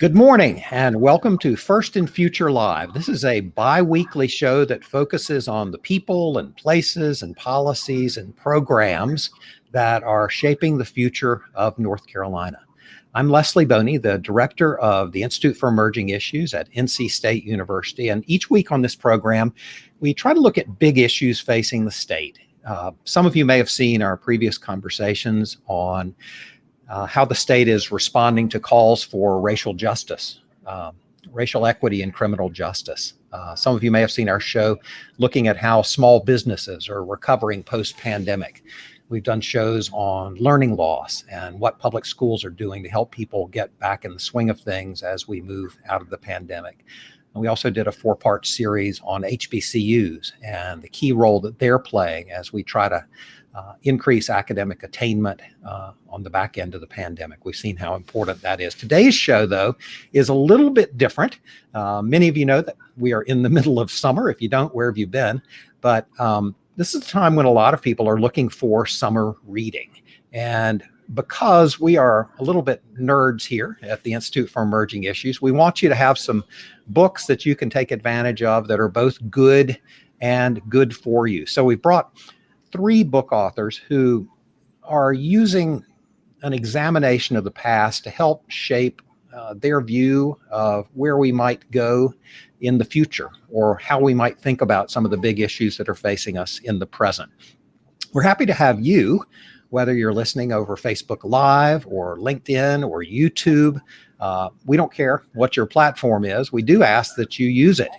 Good morning and welcome to First and Future Live. This is a bi-weekly show that focuses on the people and places and policies and programs that are shaping the future of North Carolina. I'm Leslie Boney, the director of the Institute for Emerging Issues at NC State University. And each week on this program, we try to look at big issues facing the state. Some of you may have seen our previous conversations on how the state is responding to calls for racial justice, racial equity and criminal justice. Some of you may have seen our show looking at how small businesses are recovering post-pandemic. We've done shows on learning loss and what public schools are doing to help people get back in the swing of things as we move out of the pandemic. And we also did a 4-part series on HBCUs and the key role that they're playing as we try to increase academic attainment on the back end of the pandemic. We've seen how important that is. Today's show, though, is a little bit different. Many of you know that we are in the middle of summer. If you don't, where have you been? But this is a time when a lot of people are looking for summer reading. And because we are a little bit nerds here at the Institute for Emerging Issues, we want you to have some books that you can take advantage of that are both good and good for you. So we've brought 3 book authors who are using an examination of the past to help shape their view of where we might go in the future or how we might think about some of the big issues that are facing us in the present. We're happy to have you, whether you're listening over Facebook Live or LinkedIn or YouTube. We don't care what your platform is. We do ask that you use it.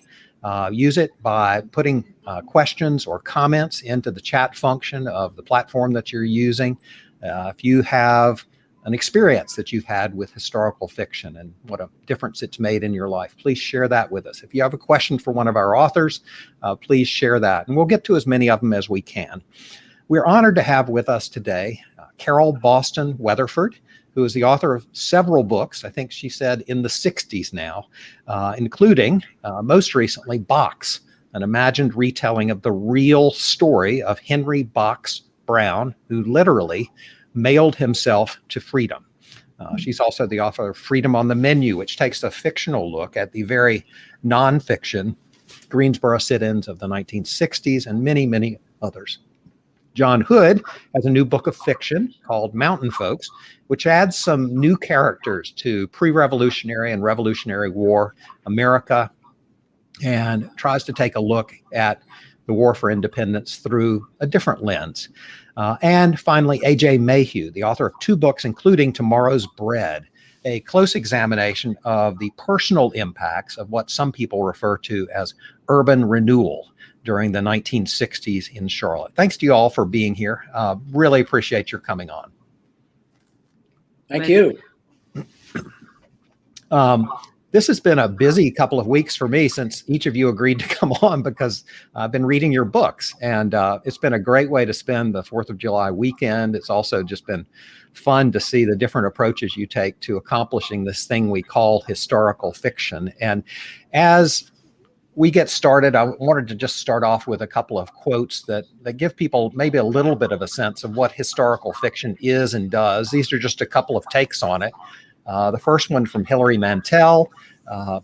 Use it by putting questions or comments into the chat function of the platform that you're using. If you have an experience that you've had with historical fiction and what a difference it's made in your life, please share that with us. If you have a question for one of our authors, please share that, and we'll get to as many of them as we can. We're honored to have with us today Carol Boston Weatherford, who is the author of several books, I think she said in the 60s now, including most recently Box, an imagined retelling of the real story of Henry Boxbrown, who literally mailed himself to freedom. She's also the author of Freedom on the Menu, which takes a fictional look at the very nonfiction Greensboro sit-ins of the 1960s and many, many others. John Hood has a new book of fiction called Mountain Folks, which adds some new characters to pre-revolutionary and Revolutionary War America and tries to take a look at the war for independence through a different lens. And finally, A.J. Mayhew, the author of 2 books, including Tomorrow's Bread, a close examination of the personal impacts of what some people refer to as urban renewal during the 1960s in Charlotte. Thanks to you all for being here. Really appreciate your coming on. Thank you. This has been a busy couple of weeks for me since each of you agreed to come on because I've been reading your books, and it's been a great way to spend the 4th of July weekend. It's also just been fun to see the different approaches you take to accomplishing this thing we call historical fiction. And as we get started, I wanted to just start off with a couple of quotes that give people maybe a little bit of a sense of what historical fiction is and does. These are just a couple of takes on it. The first one from Hilary Mantel,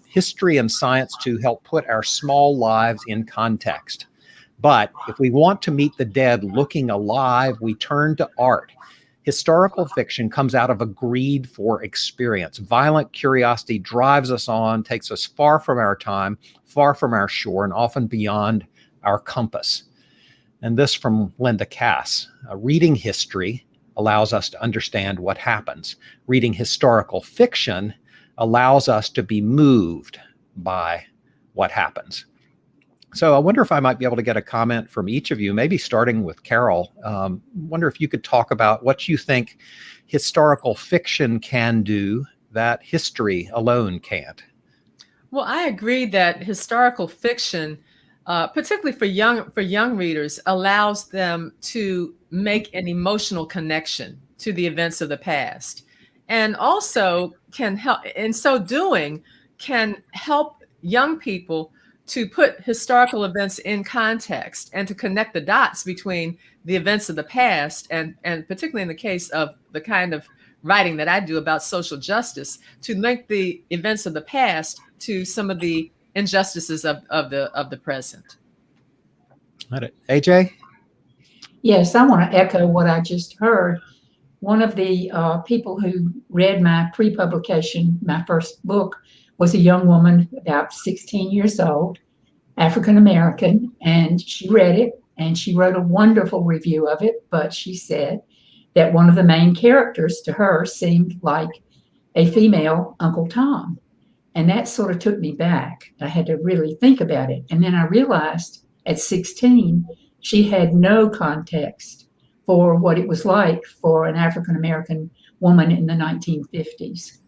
history and science to help put our small lives in context. But if we want to meet the dead looking alive, we turn to art. Historical fiction comes out of a greed for experience. Violent curiosity drives us on, takes us far from our time, far from our shore, and often beyond our compass. And this from Linda Cass. Reading history allows us to understand what happens. Reading historical fiction allows us to be moved by what happens. So I wonder if I might be able to get a comment from each of you, maybe starting with Carol. Wonder if you could talk about what you think historical fiction can do that history alone can't. Well, I agree that historical fiction, particularly for young readers, allows them to make an emotional connection to the events of the past, and also can help, in so doing, can help young people to put historical events in context and to connect the dots between the events of the past and particularly in the case of the kind of writing that I do about social justice to link the events of the past to some of the injustices of the present. Got it. AJ? Yes, I want to echo what I just heard. One of the people who read my pre-publication, my first book, was a young woman about 16 years old, African American, and she read it and she wrote a wonderful review of it. But she said that one of the main characters to her seemed like a female Uncle Tom. And that sort of took me back. I had to really think about it. And then I realized at 16, she had no context for what it was like for an African American woman in the 1950s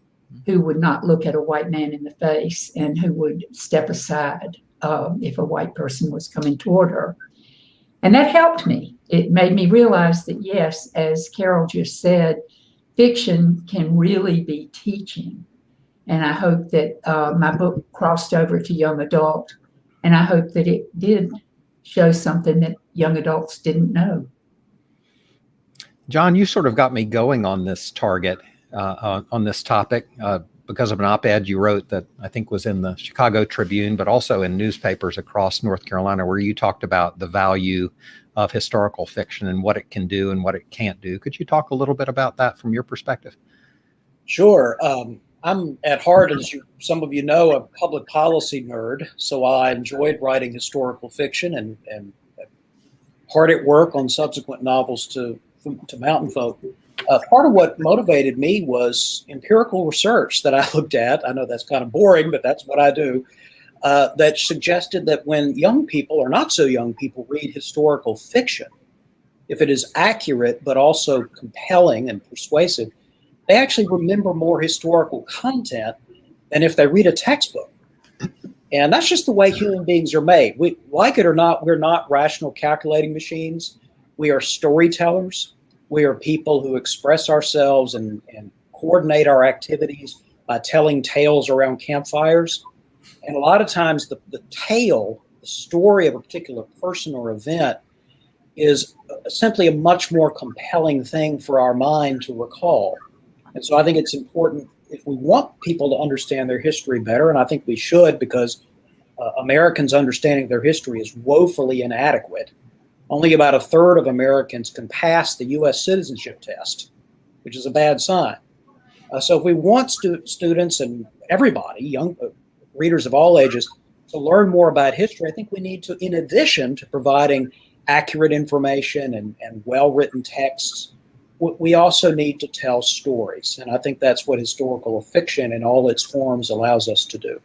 who would not look at a white man in the face and who would step aside if a white person was coming toward her. And that helped me. It made me realize that, yes, as Carol just said, fiction can really be teaching. And I hope that my book crossed over to young adult, and I hope that it did show something that young adults didn't know. John, you sort of got me going on this target, on this topic, because of an op-ed you wrote that I think was in the Chicago Tribune, but also in newspapers across North Carolina, where you talked about the value of historical fiction and what it can do and what it can't do. Could you talk a little bit about that from your perspective? Sure. I'm at heart, as some of you know, a public policy nerd. So I enjoyed writing historical fiction and hard at work on subsequent novels to Mountain Folk. Part of what motivated me was empirical research that I looked at. I know that's kind of boring, but that's what I do. That suggested that when young people or not so young people read historical fiction, if it is accurate but also compelling and persuasive, they actually remember more historical content than if they read a textbook. And that's just the way human beings are made. We, like it or not, we're not rational calculating machines. We are storytellers. We are people who express ourselves and coordinate our activities by telling tales around campfires. And a lot of times the tale, the story of a particular person or event is simply a much more compelling thing for our mind to recall. And so I think it's important if we want people to understand their history better, and I think we should, because Americans' understanding of their history is woefully inadequate. Only about a third of Americans can pass the U.S. citizenship test, which is a bad sign. So if we want students and everybody, young readers of all ages, to learn more about history, I think we need to, in addition to providing accurate information and well-written texts, we also need to tell stories. And I think that's what historical fiction in all its forms allows us to do.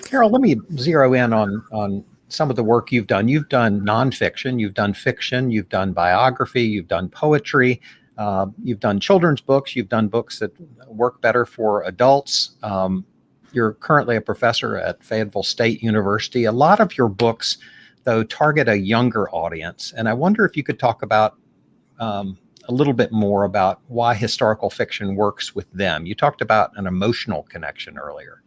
Carol, let me zero in on some of the work you've done. You've done nonfiction, you've done fiction, you've done biography, you've done poetry, you've done children's books, you've done books that work better for adults. You're currently a professor at Fayetteville State University. A lot of your books, though, target a younger audience. And I wonder if you could talk about a little bit more about why historical fiction works with them. You talked about an emotional connection earlier.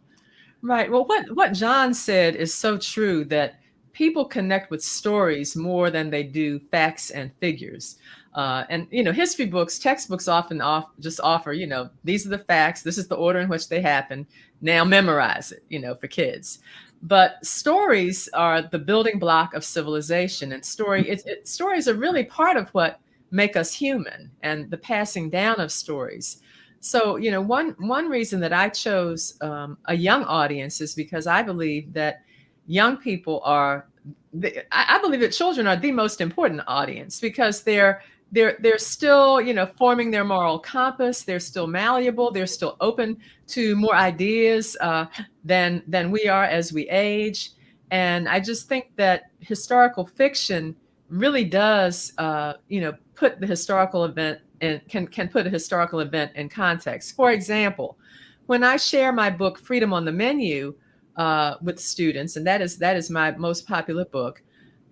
Right. Well, what John said is so true, that people connect with stories more than they do facts and figures. And, history books, textbooks often just offer, these are the facts. This is the order in which they happen. Now memorize it, for kids. But stories are the building block of civilization. And stories are really part of what make us human, and the passing down of stories. So, one reason that I chose a young audience is because I believe that young people I believe that children are the most important audience, because they're still, forming their moral compass. They're still malleable. They're still open to more ideas than we are as we age. And I just think that historical fiction really does, put the historical event and can put a historical event in context. For example, when I share my book Freedom on the Menu with students, and that is my most popular book,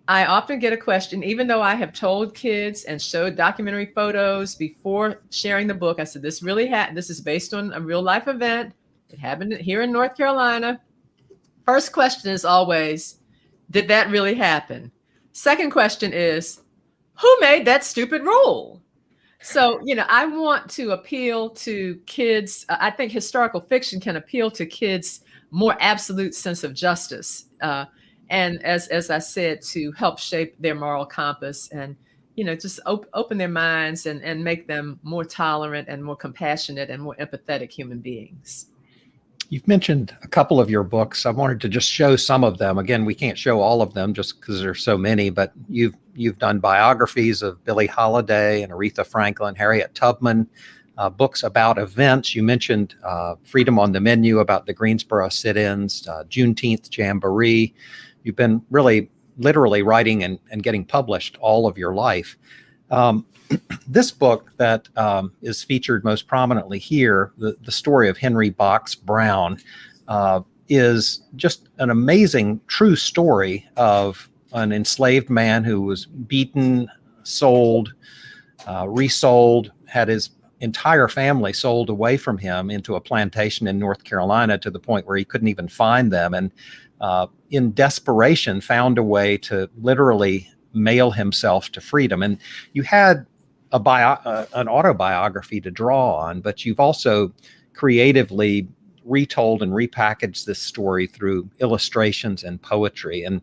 I often get a question, even though I have told kids and showed documentary photos before sharing the book. I said, this is based on a real life event. It happened here in North Carolina. First question is always, did that really happen? Second question is, who made that stupid rule? So, I want to appeal to kids. I think historical fiction can appeal to kids' more absolute sense of justice. And as I said, to help shape their moral compass and, just open their minds and make them more tolerant and more compassionate and more empathetic human beings. You've mentioned a couple of your books. I wanted to just show some of them. Again, we can't show all of them just because there's so many, but you've done biographies of Billie Holiday and Aretha Franklin, Harriet Tubman, books about events. You mentioned Freedom on the Menu about the Greensboro sit-ins, Juneteenth Jamboree. You've been really literally writing and getting published all of your life. This book that is featured most prominently here, the story of Henry Boxbrown, is just an amazing true story of an enslaved man who was beaten, sold, resold, had his entire family sold away from him into a plantation in North Carolina to the point where he couldn't even find them. And in desperation, found a way to literally mail himself to freedom. And you had an autobiography to draw on, but you've also creatively retold and repackaged this story through illustrations and poetry. And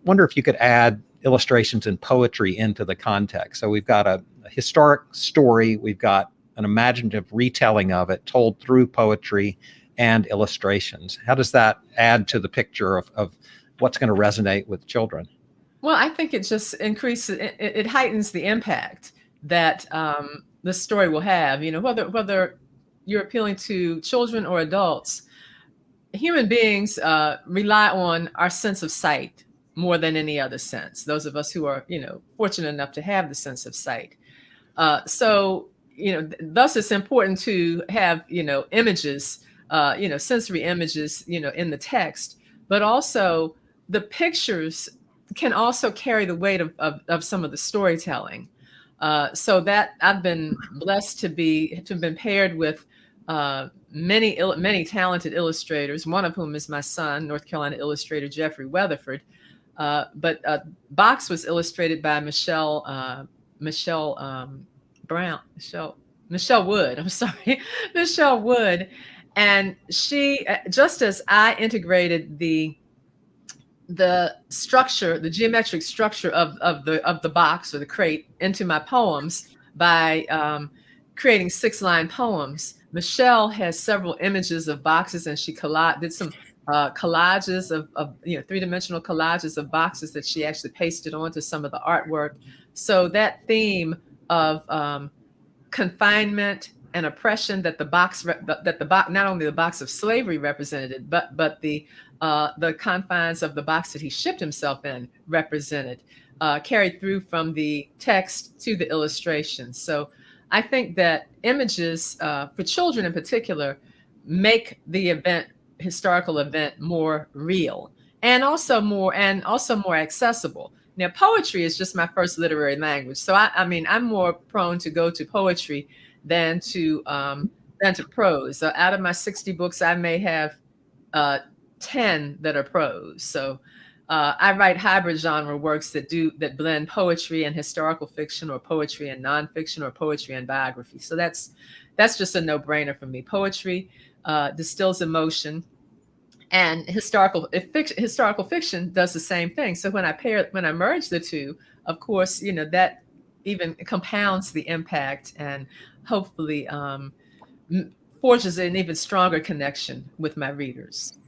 wonder if you could add illustrations and poetry into the context. So we've got a historic story, we've got an imaginative retelling of it told through poetry and illustrations. How does that add to the picture of what's going to resonate with children? Well, I think it just increases, it heightens the impact that the story will have. Whether you're appealing to children or adults, human beings rely on our sense of sight more than any other sense. Those of us who are, fortunate enough to have the sense of sight. So, thus it's important to have, images, sensory images, in the text, but also the pictures can also carry the weight of some of the storytelling. So that I've been blessed to have been paired with many talented illustrators, one of whom is my son, North Carolina illustrator Jeffrey Weatherford. But Box was illustrated by Michelle Wood. I'm sorry, Michelle Wood, and she, just as I integrated the structure, the geometric structure of the box or the crate into my poems by creating 6-line poems. Michelle has several images of boxes, and she did some collages of 3-dimensional collages of boxes that she actually pasted onto some of the artwork. So that theme of confinement and oppression that the box not only the box of slavery represented, but the confines of the box that he shipped himself in represented, carried through from the text to the illustrations. So I think that images for children in particular make the historical event more real and also more accessible. Now, poetry is just my first literary language, so I'm more prone to go to poetry than to prose. So out of my 60 books, I may have 10 that are prose. So I write hybrid genre works that blend poetry and historical fiction, or poetry and nonfiction, or poetry and biography. So that's just a no-brainer for me. Poetry distills emotion, and historical fiction does the same thing. So when I merge the two, of course, that even compounds the impact and hopefully forges an even stronger connection with my readers.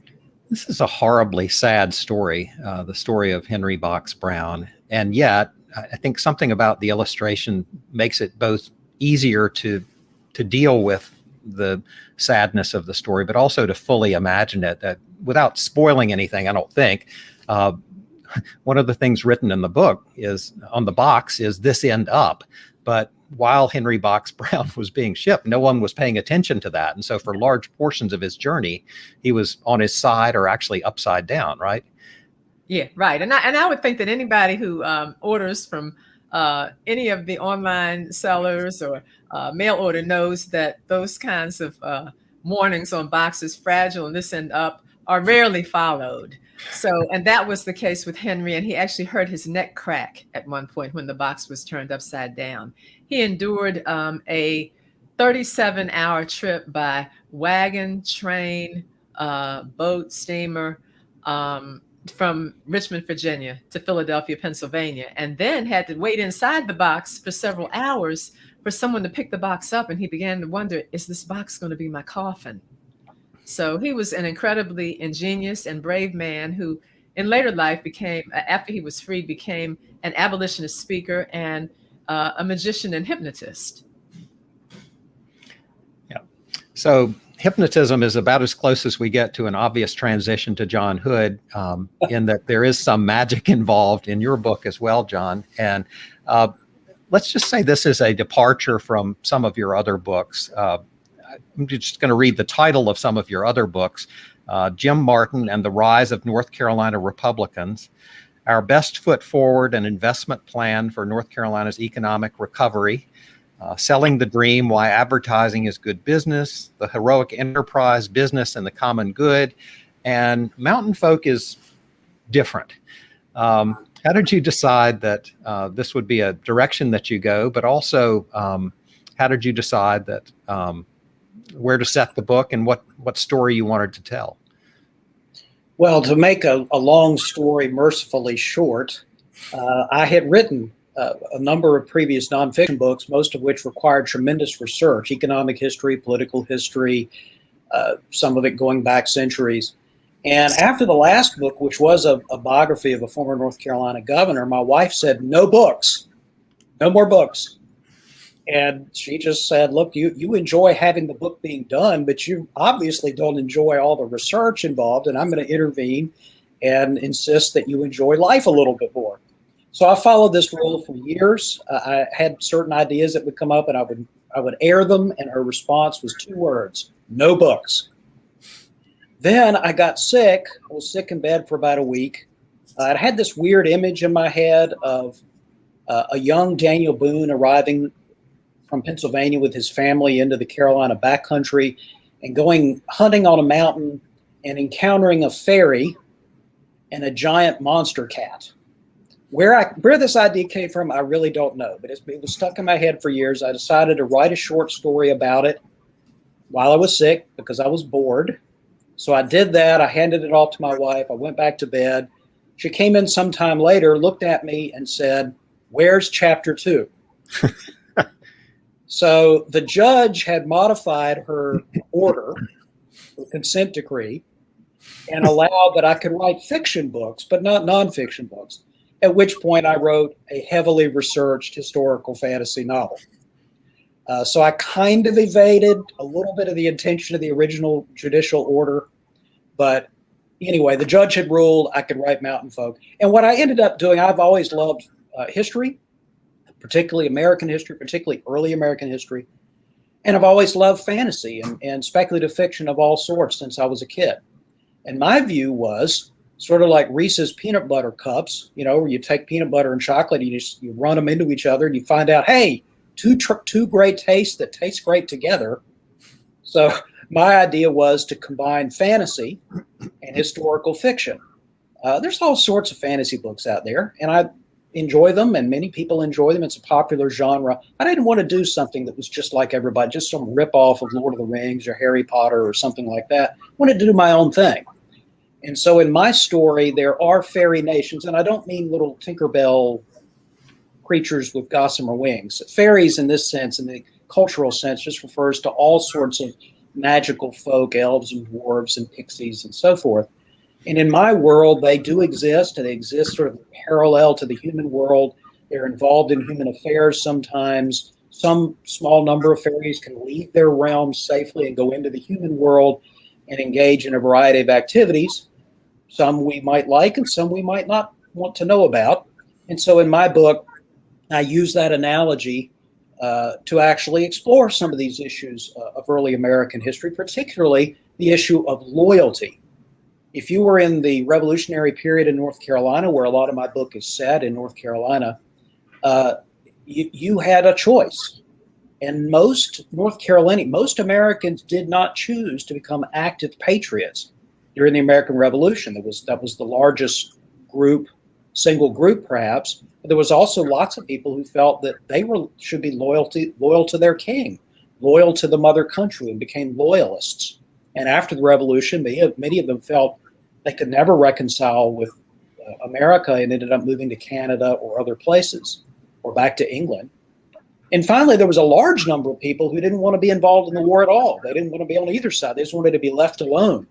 This is a horribly sad story, the story of Henry Boxbrown. And yet, I think something about the illustration makes it both easier to deal with the sadness of the story, but also to fully imagine it, that without spoiling anything, I don't think. One of the things written in the book is on the box is "This End Up," but while Henry Boxbrown was being shipped, no one was paying attention to that. And so for large portions of his journey, he was on his side or actually upside down, right? Yeah, right. And I would think that anybody who orders from any of the online sellers or mail order knows that those kinds of warnings on boxes, "Fragile" and "This End Up," are rarely followed. So, and that was the case with Henry, and he actually heard his neck crack at one point when the box was turned upside down. He endured a 37-hour trip by wagon, train, boat, steamer, from Richmond, Virginia to Philadelphia, Pennsylvania, and then had to wait inside the box for several hours for someone to pick the box up. And he began to wonder, is this box going to be my coffin? So he was an incredibly ingenious and brave man who in later life became, after he was freed, became an abolitionist speaker and a magician and hypnotist. Yeah. So hypnotism is about as close as we get to an obvious transition to John Hood, in that there is some magic involved in your book as well, John. And let's just say this is a departure from some of your other books. I'm just going to read the title of some of your other books, Jim Martin and the Rise of North Carolina Republicans, Our Best Foot Forward, an Investment Plan for North Carolina's Economic Recovery, Selling the Dream, Why Advertising is Good Business, The Heroic Enterprise, Business and the Common Good, and Mountain Folk is Different. How did you decide that this would be a direction that you go, but also how did you decide that where to set the book and what story you wanted to tell? Well, to make a long story mercifully short, I had written a number of previous nonfiction books, most of which required tremendous research, economic history, political history, some of it going back centuries. And after the last book, which was a biography of a former North Carolina governor, my wife said, no books, no more books. And she just said, look, you enjoy having the book being done, but you obviously don't enjoy all the research involved. And I'm going to intervene and insist that you enjoy life a little bit more. So I followed this rule for years. I had certain ideas that would come up and I would air them. And her response was 2 words, no books. Then I got sick. I was sick in bed for about a week. I had this weird image in my head of a young Daniel Boone arriving from Pennsylvania with his family into the Carolina backcountry and going hunting on a mountain and encountering a fairy and a giant monster cat. Where this idea came from, I really don't know, but it was stuck in my head for years. I decided to write a short story about it while I was sick because I was bored. So I did that. I handed it off to my wife. I went back to bed. She came in sometime later, looked at me and said, "Where's chapter 2?" So the judge had modified her order, the consent decree, and allowed that I could write fiction books, but not nonfiction books, at which point I wrote a heavily researched historical fantasy novel. So I kind of evaded a little bit of the intention of the original judicial order. But anyway, the judge had ruled I could write Mountain Folk. And what I ended up doing, I've always loved history, particularly American history, particularly early American history. And I've always loved fantasy and speculative fiction of all sorts since I was a kid. And my view was sort of like Reese's peanut butter cups, where you take peanut butter and chocolate, and you run them into each other and you find out, hey, two great tastes that taste great together. So my idea was to combine fantasy and historical fiction. There's all sorts of fantasy books out there, and I enjoy them, and many people enjoy them. It's a popular genre. I didn't want to do something that was just like everybody, just some ripoff of Lord of the Rings or Harry Potter or something like that. I wanted to do my own thing. And so in my story, there are fairy nations, and I don't mean little Tinkerbell creatures with gossamer wings. Fairies in this sense, in the cultural sense, just refers to all sorts of magical folk, elves and dwarves and pixies and so forth. And in my world, they do exist, and they exist sort of parallel to the human world. They're involved in human affairs sometimes. Some small number of fairies can leave their realm safely and go into the human world and engage in a variety of activities. Some we might like and some we might not want to know about. And so in my book, I use that analogy to actually explore some of these issues of early American history, particularly the issue of loyalty. If you were in the Revolutionary period in North Carolina, where a lot of my book is set in North Carolina, you had a choice. And most Americans did not choose to become active patriots. during the American Revolution. That was the largest single group perhaps. But there was also lots of people who felt that they should be loyal to their king, loyal to the mother country, and became loyalists. And after the revolution, many of them felt they could never reconcile with America and ended up moving to Canada or other places or back to England. And finally, there was a large number of people who didn't want to be involved in the war at all. They didn't want to be on either side. They just wanted to be left alone.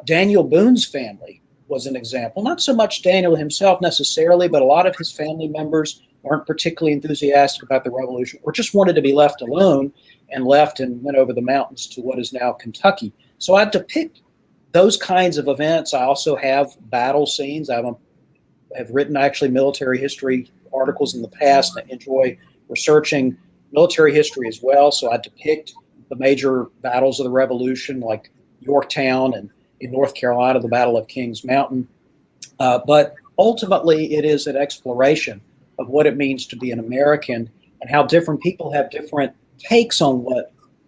Daniel Boone's family was an example. Not so much Daniel himself necessarily, but a lot of his family members weren't particularly enthusiastic about the revolution or just wanted to be left alone and left and went over the mountains to what is now Kentucky. So I depict those kinds of events. I also have battle scenes. I have written actually military history articles in the past. I enjoy researching military history as well. So I depict the major battles of the Revolution, like Yorktown, and in North Carolina, the Battle of Kings Mountain. But ultimately, it is an exploration of what it means to be an American and how different people have different takes on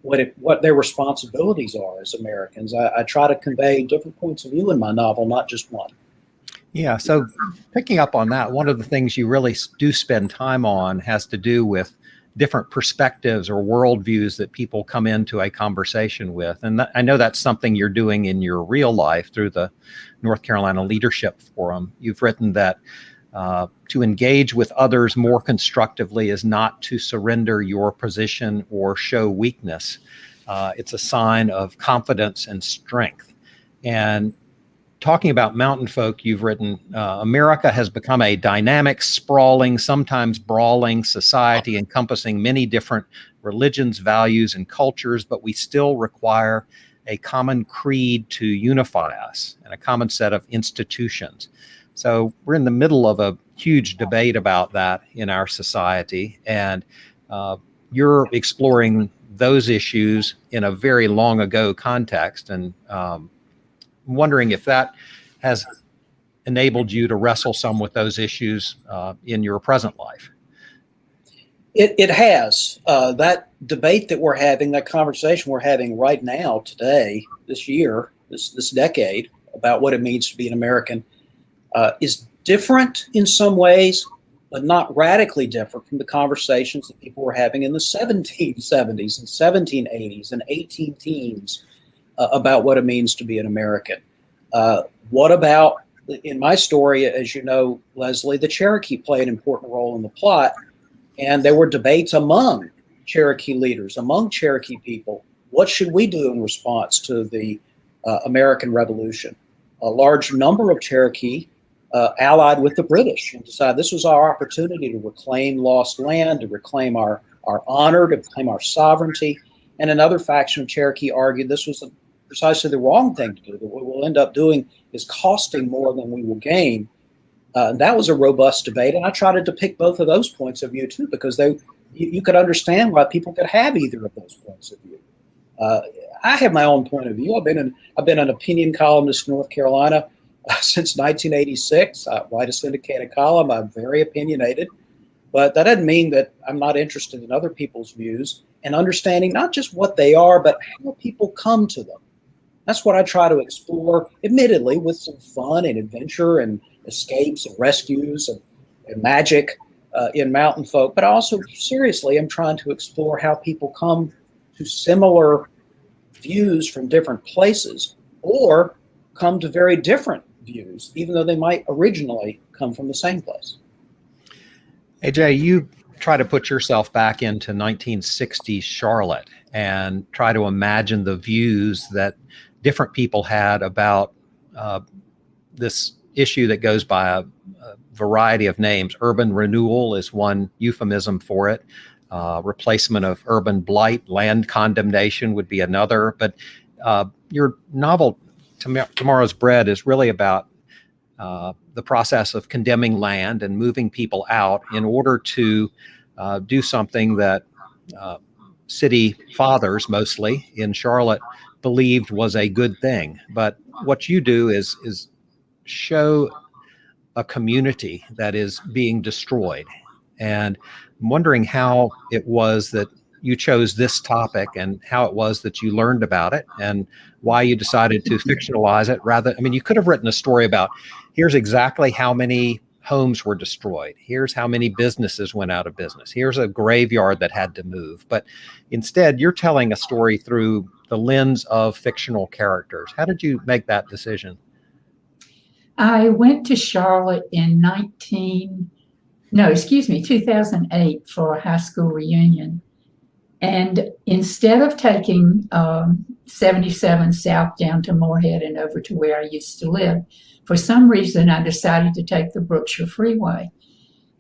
what their responsibilities are as Americans. I try to convey different points of view in my novel, not just one. Yeah, so picking up on that, one of the things you really do spend time on has to do with different perspectives or worldviews that people come into a conversation with. And I know that's something you're doing in your real life through the North Carolina Leadership Forum. You've written that to engage with others more constructively is not to surrender your position or show weakness. It's a sign of confidence and strength. And talking about mountain folk, you've written, America has become a dynamic, sprawling, sometimes brawling society encompassing many different religions, values, and cultures, but we still require a common creed to unify us and a common set of institutions. So we're in the middle of a huge debate about that in our society, and you're exploring those issues in a very long ago context, and wondering if that has enabled you to wrestle some with those issues in your present life. It has. That debate that we're having, that conversation we're having right now, today, this year, this decade, about what it means to be an American, is different in some ways, but not radically different from the conversations that people were having in the 1770s and 1780s and 18 teens about what it means to be an American. What about, in my story, as you know, Leslie, the Cherokee played an important role in the plot, and there were debates among Cherokee leaders, among Cherokee people. What should we do in response to the American Revolution? A large number of Cherokee allied with the British and decided this was our opportunity to reclaim lost land, to reclaim our honor, to reclaim our sovereignty. And another faction of Cherokee argued this was precisely the wrong thing to do, that what we'll end up doing is costing more than we will gain. That was a robust debate, and I try to depict both of those points of view too, because you could understand why people could have either of those points of view. I have my own point of view. I've been an opinion columnist in North Carolina since 1986. I write a syndicated column. I'm very opinionated, but that doesn't mean that I'm not interested in other people's views and understanding not just what they are, but how people come to them. That's what I try to explore, admittedly, with some fun and adventure and escapes and rescues and magic in mountain folk. But also, seriously, I'm trying to explore how people come to similar views from different places or come to very different views, even though they might originally come from the same place. AJ, you try to put yourself back into 1960s Charlotte and try to imagine the views that different people had about this issue that goes by a variety of names. Urban renewal is one euphemism for it. Replacement of urban blight, land condemnation would be another. But your novel, Tomorrow's Bread, is really about the process of condemning land and moving people out in order to do something that city fathers, mostly in Charlotte, believed was a good thing. But what you do is show a community that is being destroyed. And I'm wondering how it was that you chose this topic and how it was that you learned about it and why you decided to fictionalize it rather. I mean, you could have written a story about here's exactly how many homes were destroyed. Here's how many businesses went out of business. Here's a graveyard that had to move. But instead, you're telling a story through the lens of fictional characters. How did you make that decision? I went to Charlotte in 2008 for a high school reunion. And instead of taking 77 South down to Moorhead and over to where I used to live, for some reason I decided to take the Brookshire Freeway.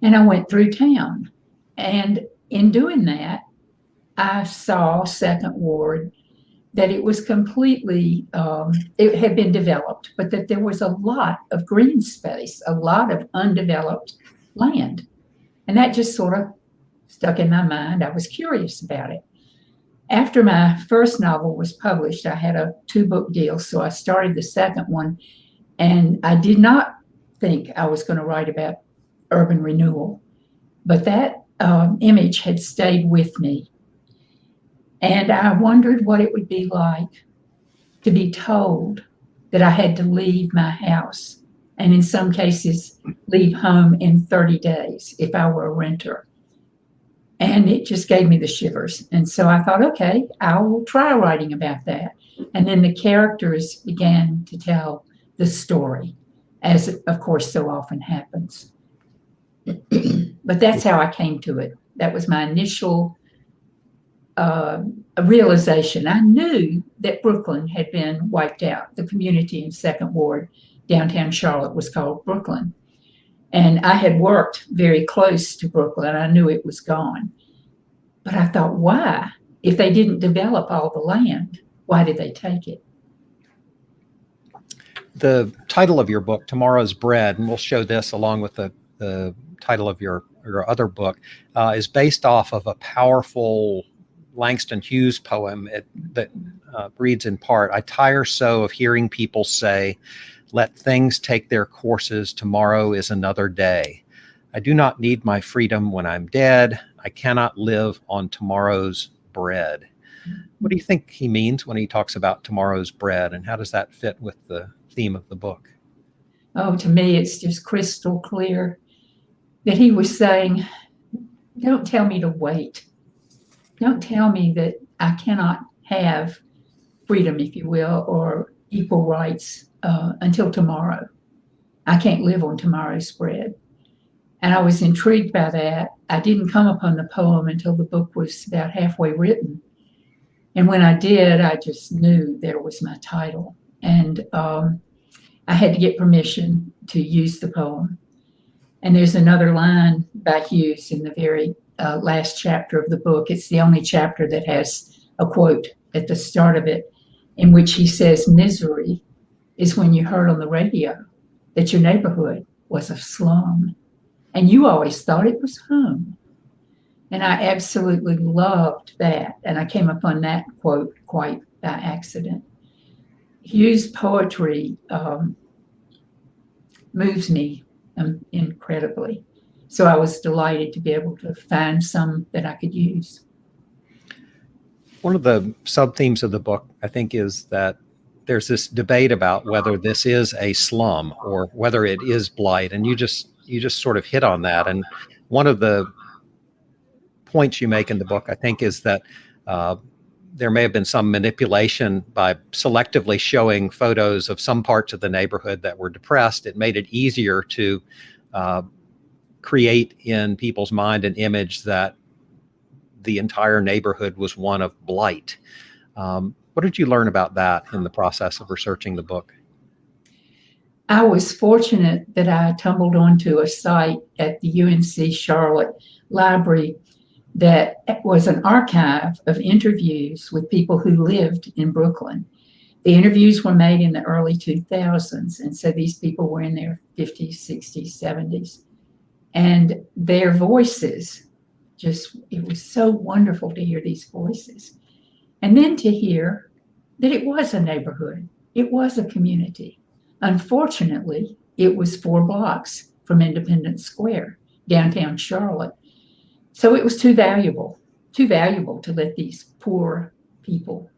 And I went through town. And in doing that, I saw Second Ward, that it was completely, it had been developed, but that there was a lot of green space, a lot of undeveloped land. And that just sort of stuck in my mind. I was curious about it. After my first novel was published, I had a 2-book deal, so I started the second one, and I did not think I was going to write about urban renewal, but that image had stayed with me. And I wondered what it would be like to be told that I had to leave my house, and in some cases, leave home in 30 days if I were a renter. And it just gave me the shivers. And so I thought, okay, I will try writing about that. And then the characters began to tell the story, as of course so often happens. But that's how I came to it. That was my initial realization. I knew that Brooklyn had been wiped out. The community in Second Ward, downtown Charlotte, was called Brooklyn. And I had worked very close to Brooklyn. I knew it was gone. But I thought, why? If they didn't develop all the land, why did they take it? The title of your book, Tomorrow's Bread, and we'll show this along with the title of your other book, is based off of a powerful Langston Hughes poem that reads in part, I tire so of hearing people say, let things take their courses, tomorrow is another day. I do not need my freedom when I'm dead. I cannot live on tomorrow's bread. What do you think he means when he talks about tomorrow's bread, and how does that fit with the theme of the book? Oh, to me, it's just crystal clear that he was saying, don't tell me to wait. Don't tell me that I cannot have freedom, if you will, or equal rights until tomorrow. I can't live on tomorrow's bread. And I was intrigued by that. I didn't come upon the poem until the book was about halfway written. And when I did, I just knew there was my title. And I had to get permission to use the poem. And there's another line by Hughes in the very last chapter of the book. It's the only chapter that has a quote at the start of it, in which he says, misery is when you heard on the radio that your neighborhood was a slum and you always thought it was home. And I absolutely loved that. And I came upon that quote quite by accident. Hughes' poetry moves me incredibly. So I was delighted to be able to find some that I could use. One of the sub-themes of the book, I think, is that there's this debate about whether this is a slum or whether it is blight. And you just sort of hit on that. And one of the points you make in the book, I think, is that there may have been some manipulation by selectively showing photos of some parts of the neighborhood that were depressed. It made it easier to create in people's mind an image that the entire neighborhood was one of blight. What did you learn about that in the process of researching the book? I was fortunate that I tumbled onto a site at the UNC Charlotte Library that was an archive of interviews with people who lived in Brooklyn. The interviews were made in the early 2000s, and so these people were in their 50s, 60s, 70s. And their voices, it was so wonderful to hear these voices. And then to hear that it was a neighborhood, it was a community. Unfortunately, it was 4 blocks from Independence Square, downtown Charlotte. So it was too valuable too valuable to let these poor people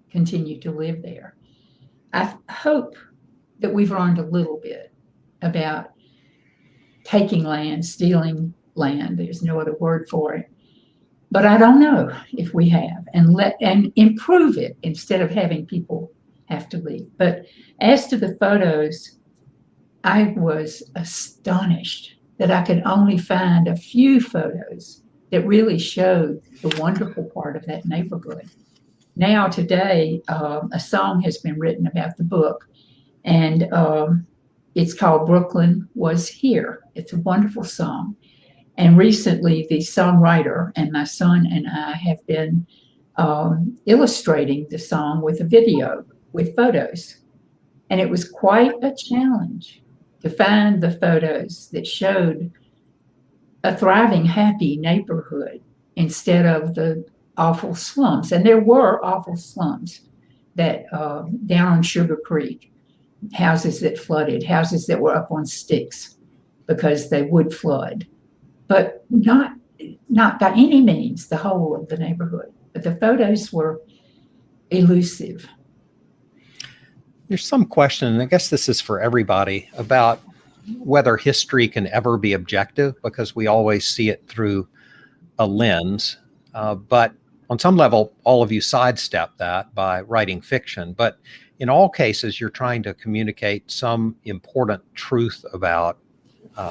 continue to live there. I hope that we've learned a little bit about taking land, stealing land. There's no other word for it. But I don't know if we have, and improve it instead of having people have to leave. But as to the photos, I was astonished that I could only find a few photos that really showed the wonderful part of that neighborhood. Now, today, a song has been written about the book, and it's called Brooklyn Was Here. It's a wonderful song. And recently, the songwriter and my son and I have been illustrating the song with a video with photos. And it was quite a challenge to find the photos that showed a thriving, happy neighborhood instead of the awful slums. And there were awful slums that down on Sugar Creek, houses that flooded, houses that were up on sticks because they would flood. But not by any means the whole of the neighborhood. But the photos were elusive. There's some question, and I guess this is for everybody, about whether history can ever be objective, because we always see it through a lens. But on some level, all of you sidestep that by writing fiction. But in all cases, you're trying to communicate some important truth about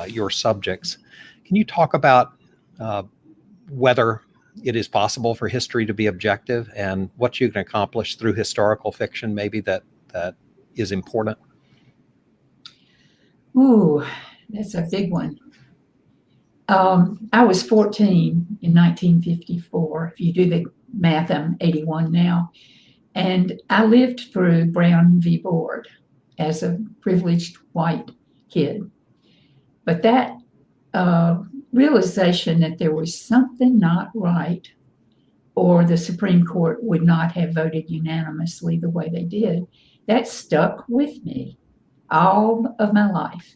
your subjects. Can you talk about whether it is possible for history to be objective and what you can accomplish through historical fiction, maybe that is important? Ooh, that's a big one. I was 14 in 1954. If you do the math, I'm 81 now. And I lived through Brown v. Board as a privileged white kid. But that realization that there was something not right, or the Supreme Court would not have voted unanimously the way they did, that stuck with me all of my life.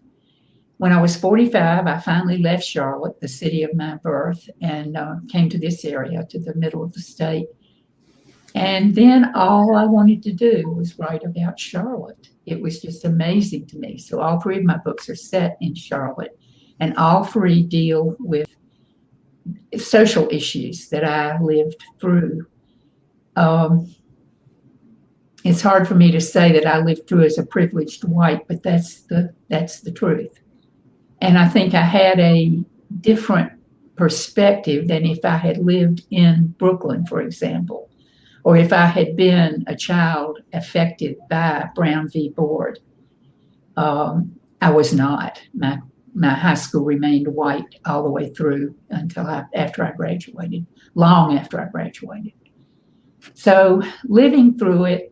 When I was 45, I finally left Charlotte, the city of my birth, and came to this area, to the middle of the state. And then all I wanted to do was write about Charlotte. It was just amazing to me. So all three of my books are set in Charlotte, and all three deal with social issues that I lived through. It's hard for me to say that I lived through as a privileged white, but that's the truth. And I think I had a different perspective than if I had lived in Brooklyn, for example, or if I had been a child affected by Brown v. Board. I was not. My high school remained white all the way through until after I graduated, long after I graduated. So living through it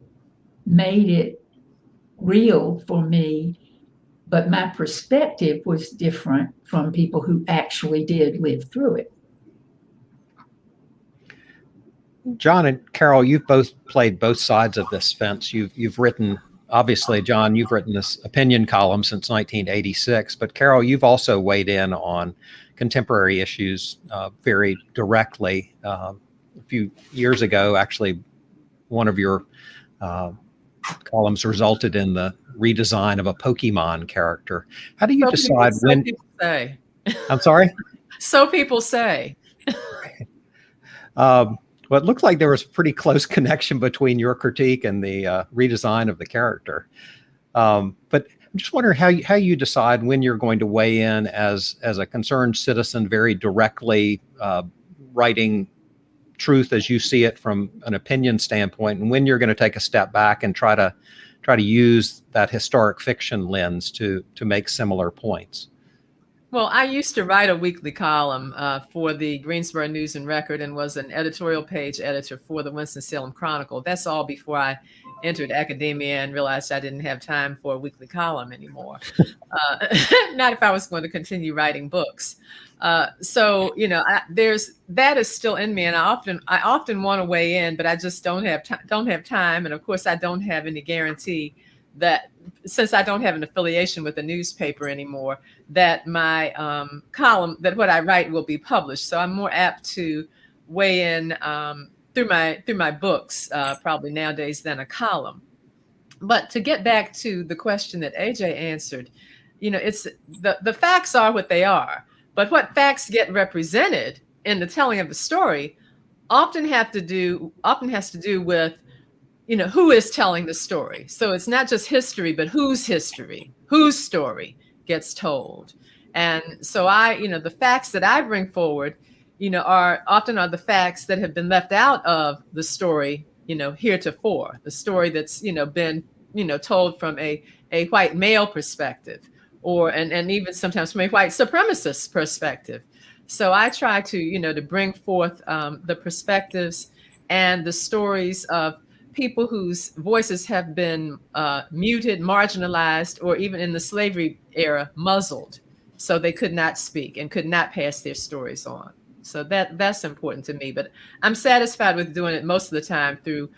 made it real for me, but my perspective was different from people who actually did live through it. John and Carol, you've both played both sides of this fence. You've written, obviously, John, you've written this opinion column since 1986, but Carol, you've also weighed in on contemporary issues very directly. A few years ago, actually, one of your columns resulted in the redesign of a Pokemon character. How do you decide when? So people say. I'm sorry? So people say. Well, it looked like there was a pretty close connection between your critique and the redesign of the character. But I'm just wondering how you decide when you're going to weigh in as a concerned citizen, very directly writing truth as you see it from an opinion standpoint, and when you're going to take a step back and try to use that historic fiction lens to make similar points. Well, I used to write a weekly column for the Greensboro News and Record and was an editorial page editor for the Winston-Salem Chronicle. That's all before I entered academia and realized I didn't have time for a weekly column anymore. Not if I was going to continue writing books. So, you know, that is still in me, and I often want to weigh in, but I just don't have time. And of course, I don't have any guarantee that, since I don't have an affiliation with a newspaper anymore, that my column, that what I write will be published. So I'm more apt to weigh in through my books, probably nowadays than a column. But to get back to the question that AJ answered, it's the facts are what they are, but what facts get represented in the telling of the story often has to do with who is telling the story. So it's not just history, but whose story gets told. And so the facts that I bring forward, are often the facts that have been left out of the story, heretofore, the story that's, been, told from a white male perspective, and even sometimes from a white supremacist perspective. So I try to, to bring forth the perspectives and the stories of people whose voices have been muted, marginalized, or even in the slavery era, muzzled, so they could not speak and could not pass their stories on. So that's important to me. But I'm satisfied with doing it most of the time through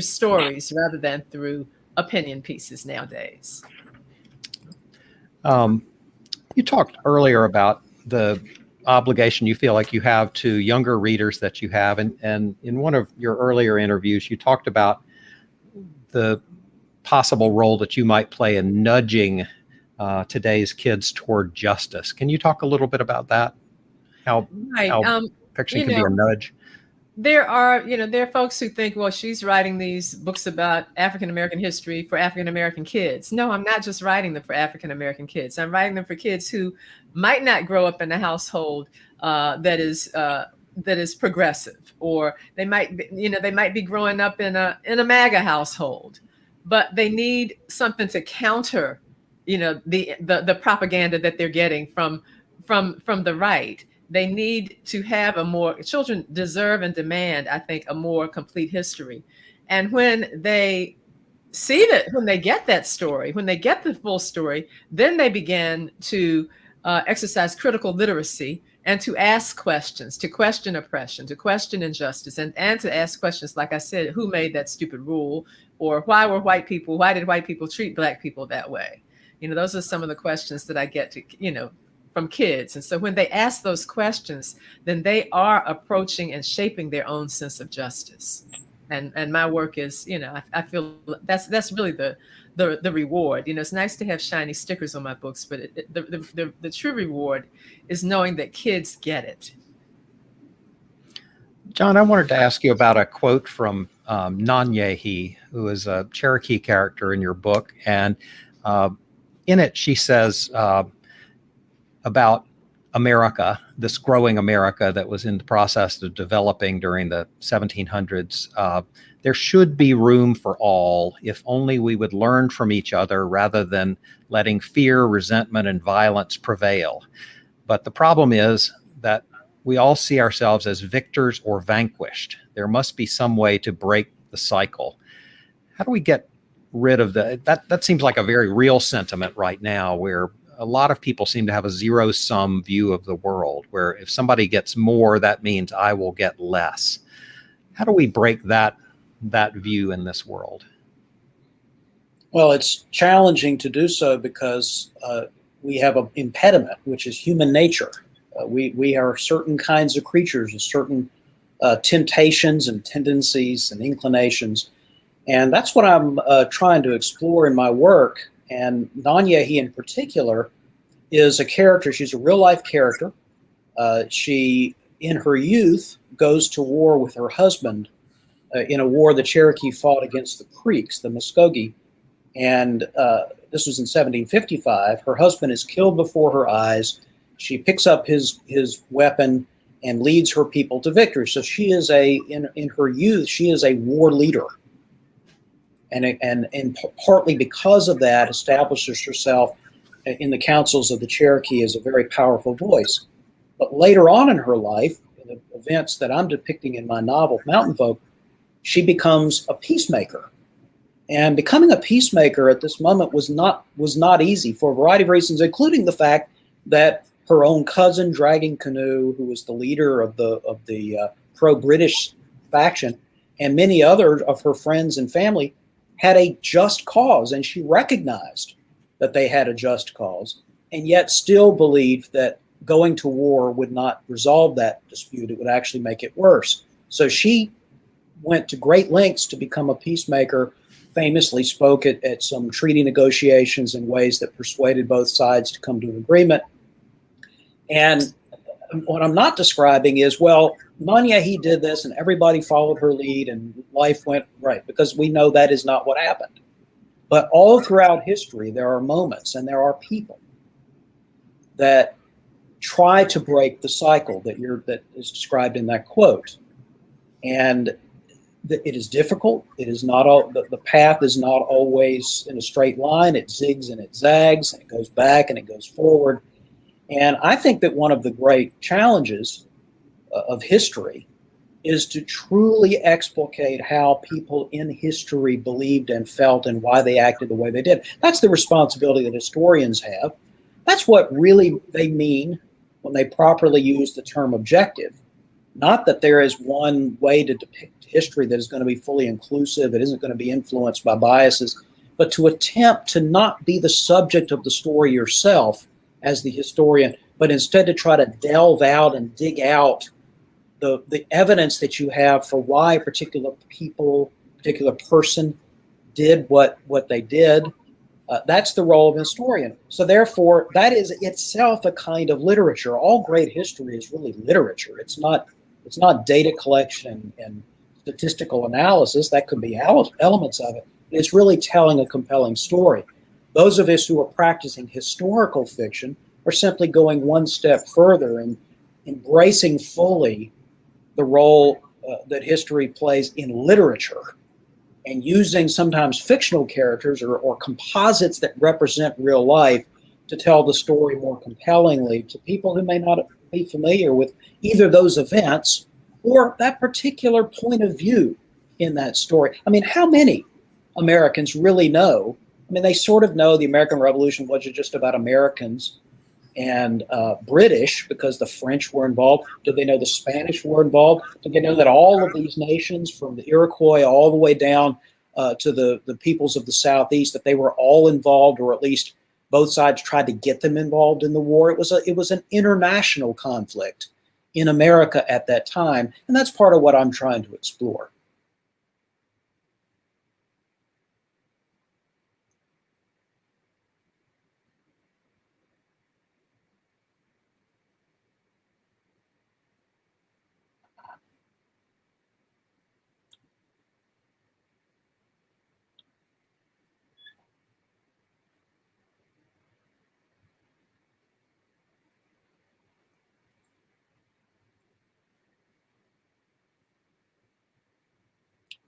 stories rather than through opinion pieces nowadays. You talked earlier about the obligation you feel like you have to younger readers that you have. And in one of your earlier interviews, you talked about the possible role that you might play in nudging today's kids toward justice. Can you talk a little bit about that? How fiction can be a nudge? There are folks who think, well, she's writing these books about African-American history for African-American kids. No, I'm not just writing them for African-American kids. I'm writing them for kids who might not grow up in a household that is progressive, or they might be growing up in a MAGA household, but they need something to counter, the propaganda that they're getting from the right. They need to have children deserve and demand, I think, a more complete history. And when they when they get that story, when they get the full story, then they begin to exercise critical literacy and to ask questions, to question oppression, to question injustice, and to ask questions, like I said, who made that stupid rule? Or why did white people treat Black people that way? Those are some of the questions that I get to, from kids. And so when they ask those questions, then they are approaching and shaping their own sense of justice. And my work is, I feel that's really the reward. It's nice to have shiny stickers on my books, but the true reward is knowing that kids get it. John, I wanted to ask you about a quote from Nanyehi, who is a Cherokee character in your book. And in it, she says, about America, this growing America that was in the process of developing during the 1700s. There should be room for all if only we would learn from each other rather than letting fear, resentment, and violence prevail. But the problem is that we all see ourselves as victors or vanquished. There must be some way to break the cycle. How do we get rid of that seems like a very real sentiment right now, where a lot of people seem to have a zero-sum view of the world, where if somebody gets more, that means I will get less. How do we break that view in this world? Well, it's challenging to do so because we have an impediment, which is human nature. We are certain kinds of creatures with certain temptations and tendencies and inclinations. And that's what I'm trying to explore in my work. And Nanyehi in particular is a character. She's a real life character. She, in her youth, goes to war with her husband in a war the Cherokee fought against the Creeks, the Muskogee. And this was in 1755. Her husband is killed before her eyes. She picks up his weapon and leads her people to victory. So she is in her youth, she is a war leader. And partly because of that, establishes herself in the councils of the Cherokee as a very powerful voice. But later on in her life, in the events that I'm depicting in my novel, Mountain Folk, she becomes a peacemaker. And becoming a peacemaker at this moment was not easy for a variety of reasons, including the fact that her own cousin, Dragging Canoe, who was the leader of the pro-British faction, and many other of her friends and family had a just cause, and she recognized that they had a just cause, and yet still believed that going to war would not resolve that dispute. It would actually make it worse. So she went to great lengths to become a peacemaker, famously spoke at some treaty negotiations in ways that persuaded both sides to come to an agreement. And what I'm not describing is, well, He did this and everybody followed her lead and life went right, because we know that is not what happened. But all throughout history, there are moments and there are people that try to break the cycle that is described in that quote. And it is difficult. It is not all, the path is not always in a straight line. It zigs and it zags, and it goes back and it goes forward. And I think that one of the great challenges of history is to truly explicate how people in history believed and felt and why they acted the way they did. That's the responsibility that historians have. That's what really they mean when they properly use the term objective. Not that there is one way to depict history that is going to be fully inclusive, it isn't going to be influenced by biases, but to attempt to not be the subject of the story yourself as the historian, but instead to try to delve out and dig out the evidence that you have for why a particular person did what they did. That's the role of a historian. So therefore, that is itself a kind of literature. All great history is really literature. It's not data collection and statistical analysis. That could be elements of it. It's really telling a compelling story. Those of us who are practicing historical fiction are simply going one step further and embracing fully the role that history plays in literature, and using sometimes fictional characters or composites that represent real life to tell the story more compellingly to people who may not be familiar with either those events or that particular point of view in that story. I mean, how many Americans really know? I mean, they sort of know the American Revolution wasn't just about Americans and British, because the French were involved. Did they know the Spanish were involved? Did they know that all of these nations, from the Iroquois all the way down to the peoples of the Southeast, that they were all involved, or at least both sides tried to get them involved in the war? It was an international conflict in America at that time, and that's part of what I'm trying to explore.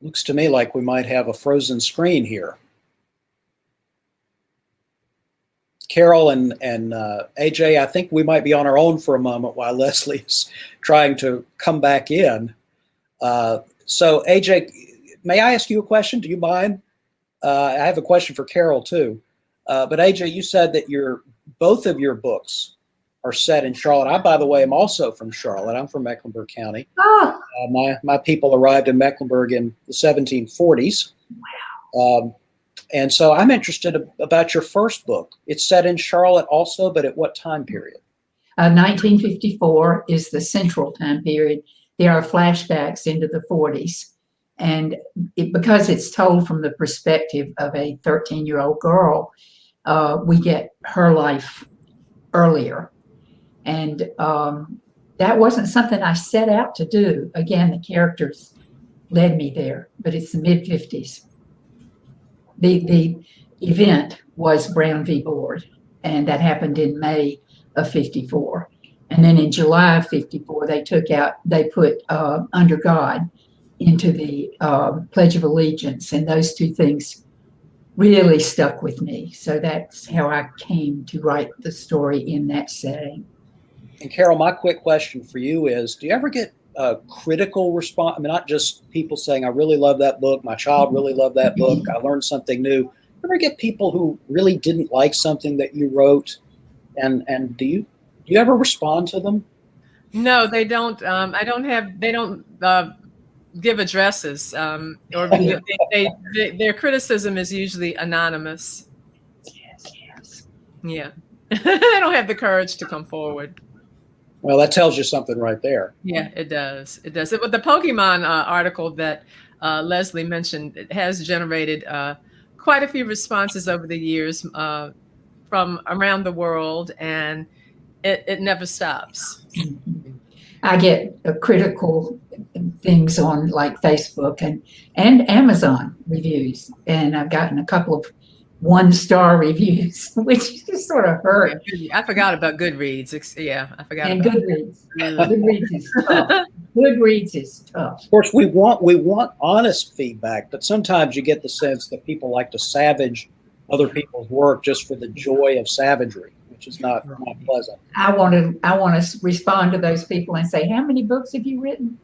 Looks to me like we might have a frozen screen here. Carol and AJ, I think we might be on our own for a moment while Leslie's trying to come back in. So AJ, may I ask you a question? Do you mind? I have a question for Carol too. But AJ, you said that both of your books are set in Charlotte. I, by the way, am also from Charlotte. I'm from Mecklenburg County. Oh, My people arrived in Mecklenburg in the 1740s. Wow. And so I'm interested about your first book. It's set in Charlotte also, but at what time period? 1954 is the central time period. There are flashbacks into the 40s. And because it's told from the perspective of a 13-year-old girl, we get her life earlier. And that wasn't something I set out to do. Again, the characters led me there, but it's the mid-50s. The event was Brown v. Board, and that happened in May of 54. And then in July of 54, they put Under God into the Pledge of Allegiance, and those two things really stuck with me. So that's how I came to write the story in that setting. And Carol, my quick question for you is, do you ever get a critical response? I mean, not just people saying, I really love that book, my child really loved that book, I learned something new. You ever get people who really didn't like something that you wrote? And do you ever respond to them? No, they don't. They don't give addresses, or their criticism is usually anonymous. Yes. Yeah. They don't have the courage to come forward. Well, that tells you something right there. Yeah, it does. It does. But the Pokemon article that Leslie mentioned, it has generated quite a few responses over the years from around the world, and it never stops. I get critical things on like Facebook and Amazon reviews, and I've gotten a couple of 1-star reviews, which just sort of hurt. I forgot about Goodreads. Yeah, I forgot And about Goodreads. Goodreads is tough. Goodreads is tough. Of course, we want honest feedback, but sometimes you get the sense that people like to savage other people's work just for the joy of savagery, which is not pleasant. I want to respond to those people and say, how many books have you written?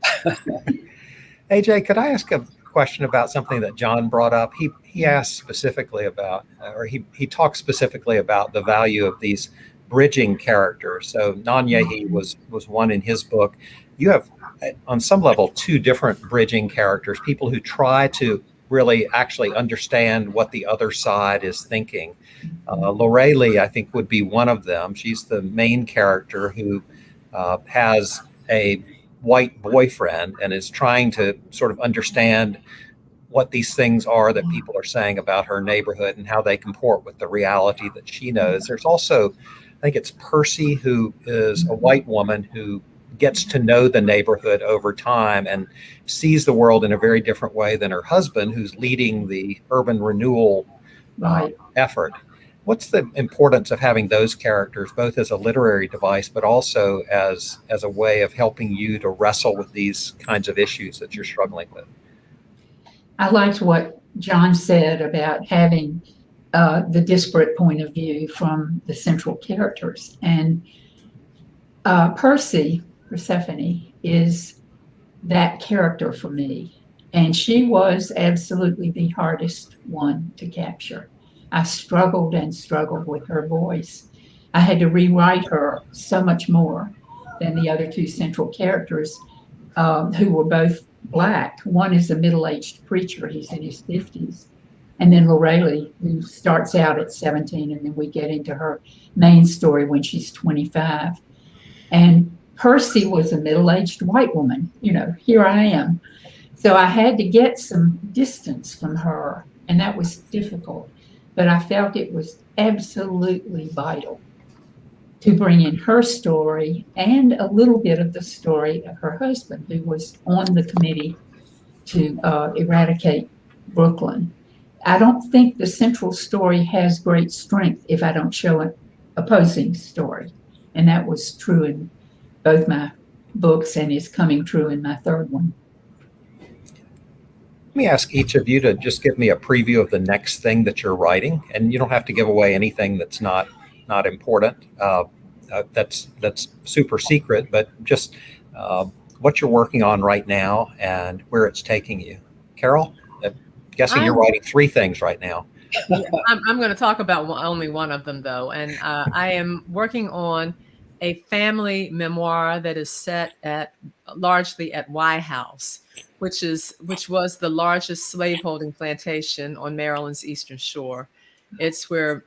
AJ, could I ask a question about something that John brought up? He asked specifically about, or he talked specifically about the value of these bridging characters. So Nanyehi was one in his book. You have, on some level, 2 different bridging characters, people who try to really actually understand what the other side is thinking. Lorelei, I think, would be one of them. She's the main character who has a white boyfriend and is trying to sort of understand what these things are that people are saying about her neighborhood and how they comport with the reality that she knows. There's also, I think it's Percy, who is a white woman who gets to know the neighborhood over time and sees the world in a very different way than her husband, who's leading the urban renewal effort. What's the importance of having those characters, both as a literary device, but also as a way of helping you to wrestle with these kinds of issues that you're struggling with? I liked what John said about having the disparate point of view from the central characters. And Persephone, is that character for me. And she was absolutely the hardest one to capture. I struggled and struggled with her voice. I had to rewrite her so much more than the other 2 central characters, who were both Black. One is a middle-aged preacher. He's in his 50s. And then Lorelei, who starts out at 17, and then we get into her main story when she's 25. And Percy was a middle-aged white woman. You know, here I am. So I had to get some distance from her, and that was difficult. But I felt it was absolutely vital to bring in her story and a little bit of the story of her husband, who was on the committee to eradicate Brooklyn. I don't think the central story has great strength if I don't show an opposing story. And that was true in both my books and is coming true in my 3rd one. Let me ask each of you to just give me a preview of the next thing that you're writing, and you don't have to give away anything that's not important. That's super secret, but just what you're working on right now and where it's taking you. Carol, I'm guessing you're writing 3 things right now. I'm going to talk about only one of them, though, and I am working on a family memoir that is set largely at Wye House, which was the largest slaveholding plantation on Maryland's Eastern Shore. It's where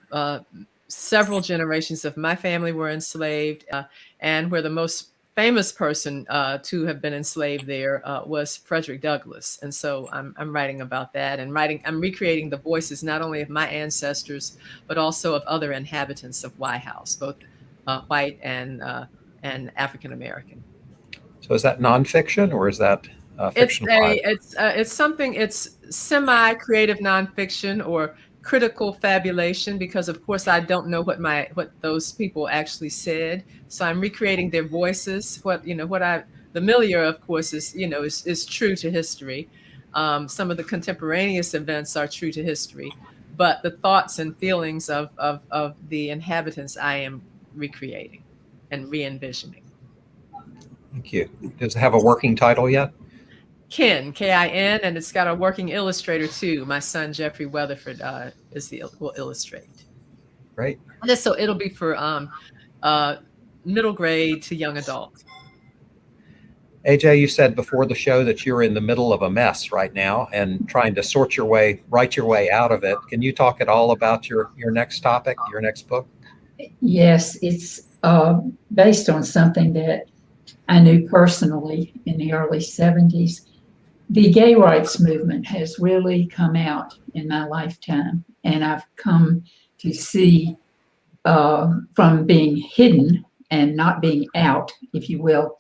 several generations of my family were enslaved, and where the most famous person to have been enslaved there was Frederick Douglass. And so I'm writing about that, and I'm recreating the voices not only of my ancestors, but also of other inhabitants of Wye House, both white and African American. So is that nonfiction, or is that fiction? It's semi-creative nonfiction or critical fabulation, because of course I don't know what those people actually said. So I'm recreating their voices. The milieu, of course, is true to history. Some of the contemporaneous events are true to history, but the thoughts and feelings of the inhabitants I am recreating and re-envisioning. Thank you. Does it have a working title yet? Kin, K-I-N, and it's got a working illustrator too. My son Jeffrey Weatherford will illustrate. Great. So it'll be for middle grade to young adult. AJ, you said before the show that you're in the middle of a mess right now and trying to write your way out of it. Can you talk at all about your next topic, your next book? Yes, it's based on something that I knew personally in the early 70s. The gay rights movement has really come out in my lifetime, and I've come to see from being hidden and not being out, if you will,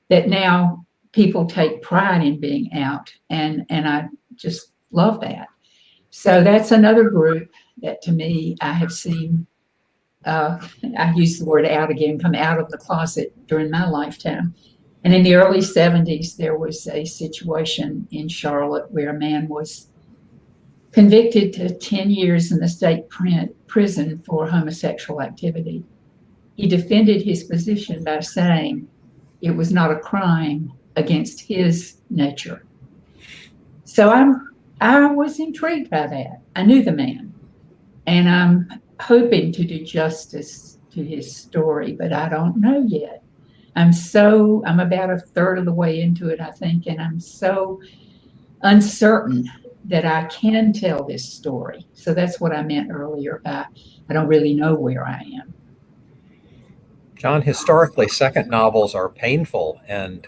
that now people take pride in being out, and I just love that. So that's another group that to me I have seen, I use the word out again, come out of the closet during my lifetime. And in the early 70s, there was a situation in Charlotte where a man was convicted to 10 years in the state prison for homosexual activity. He defended his position by saying it was not a crime against his nature. So I was intrigued by that. I knew the man, and I'm hoping to do justice to his story, but I don't know yet. I'm about a third of the way into it, I think, and I'm so uncertain that I can tell this story. So that's what I meant earlier by I don't really know where I am. John, historically, second novels are painful, and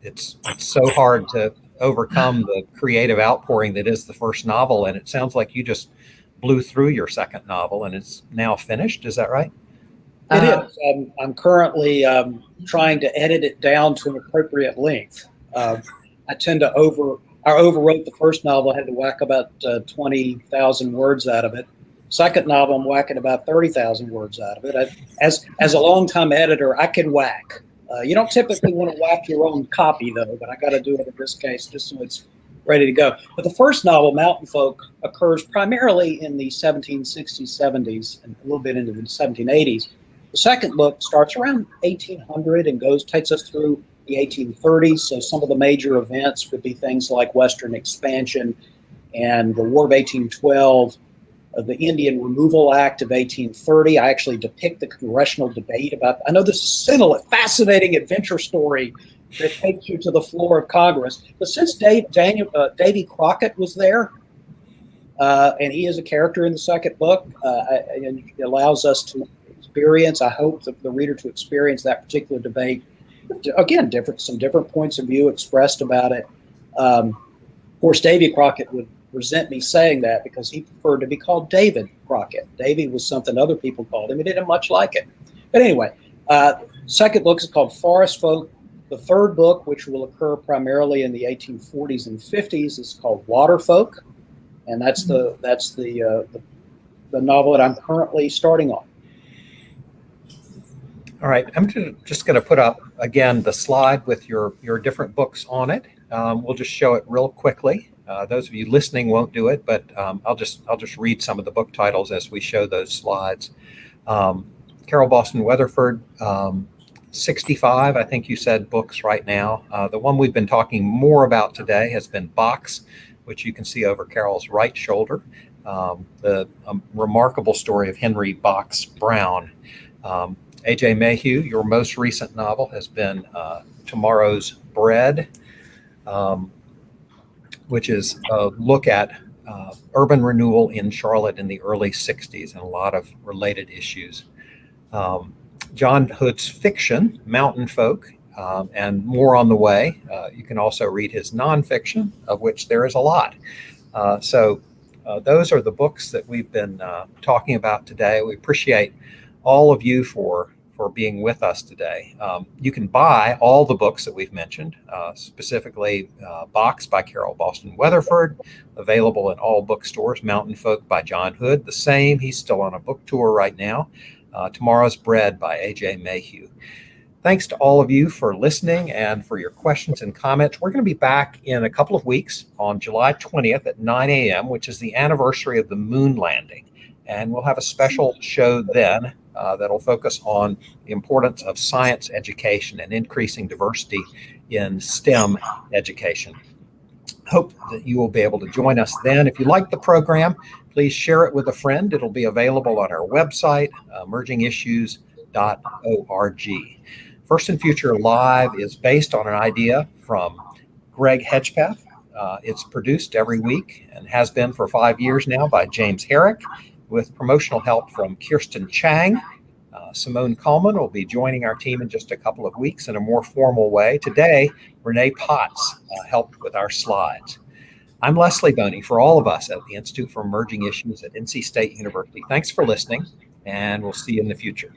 it's so hard to overcome the creative outpouring that is the first novel. And it sounds like you just blew through your second novel, and it's now finished. Is that right? It is. I'm currently trying to edit it down to an appropriate length. I overwrote the first novel. I had to whack about 20,000 words out of it. Second novel, I'm whacking about 30,000 words out of it. As a longtime editor, I can whack. You don't typically want to whack your own copy, though, but I got to do it in this case just so it's ready to go. But the first novel, Mountain Folk, occurs primarily in the 1760s, 70s, and a little bit into the 1780s. The second book starts around 1800 and takes us through the 1830s. So some of the major events would be things like Western expansion and the War of 1812, the Indian Removal Act of 1830. I actually depict the congressional debate about. I know this is a fascinating adventure story that takes you to the floor of Congress. But since Davy Crockett was there, and he is a character in the second book, and it allows us to experience, I hope the reader to experience that particular debate. Again, some different points of view expressed about it. Of course, Davy Crockett would resent me saying that because he preferred to be called David Crockett. Davy was something other people called him. He didn't much like it. But anyway, second book is called Forest Folk. The third book, which will occur primarily in the 1840s and 50s, is called Water Folk, and that's the novel that I'm currently starting on. All right, I'm just going to put up again the slide with your different books on it. We'll just show it real quickly. Those of you listening won't do it, but I'll just read some of the book titles as we show those slides. Carol Boston Weatherford, 65, I think you said, books right now. The one we've been talking more about today has been Box, which you can see over Carol's right shoulder. The remarkable story of Henry Boxbrown. A.J. Mayhew, your most recent novel has been Tomorrow's Bread, which is a look at urban renewal in Charlotte in the early 60s and a lot of related issues. John Hood's fiction, Mountain Folk, and more on the way. You can also read his nonfiction, of which there is a lot. So those are the books that we've been talking about today. We appreciate all of you for being with us today. You can buy all the books that we've mentioned, specifically Box by Carol Boston Weatherford, available in all bookstores. Mountain Folk by John Hood, the same. He's still on a book tour right now. Tomorrow's Bread by A.J. Mayhew. Thanks to all of you for listening and for your questions and comments. We're going to be back in a couple of weeks on July 20th at 9 a.m., which is the anniversary of the moon landing. And we'll have a special show then that'll focus on the importance of science education and increasing diversity in STEM education. Hope that you will be able to join us then. If you like the program, please share it with a friend. It'll be available on our website, emergingissues.org. First and Future Live is based on an idea from Greg Hedgepeth. It's produced every week and has been for 5 years now by James Herrick, with promotional help from Kirsten Chang. Simone Coleman will be joining our team in just a couple of weeks in a more formal way. Today, Renee Potts helped with our slides. I'm Leslie Boney for all of us at the Institute for Emerging Issues at NC State University. Thanks for listening, and we'll see you in the future.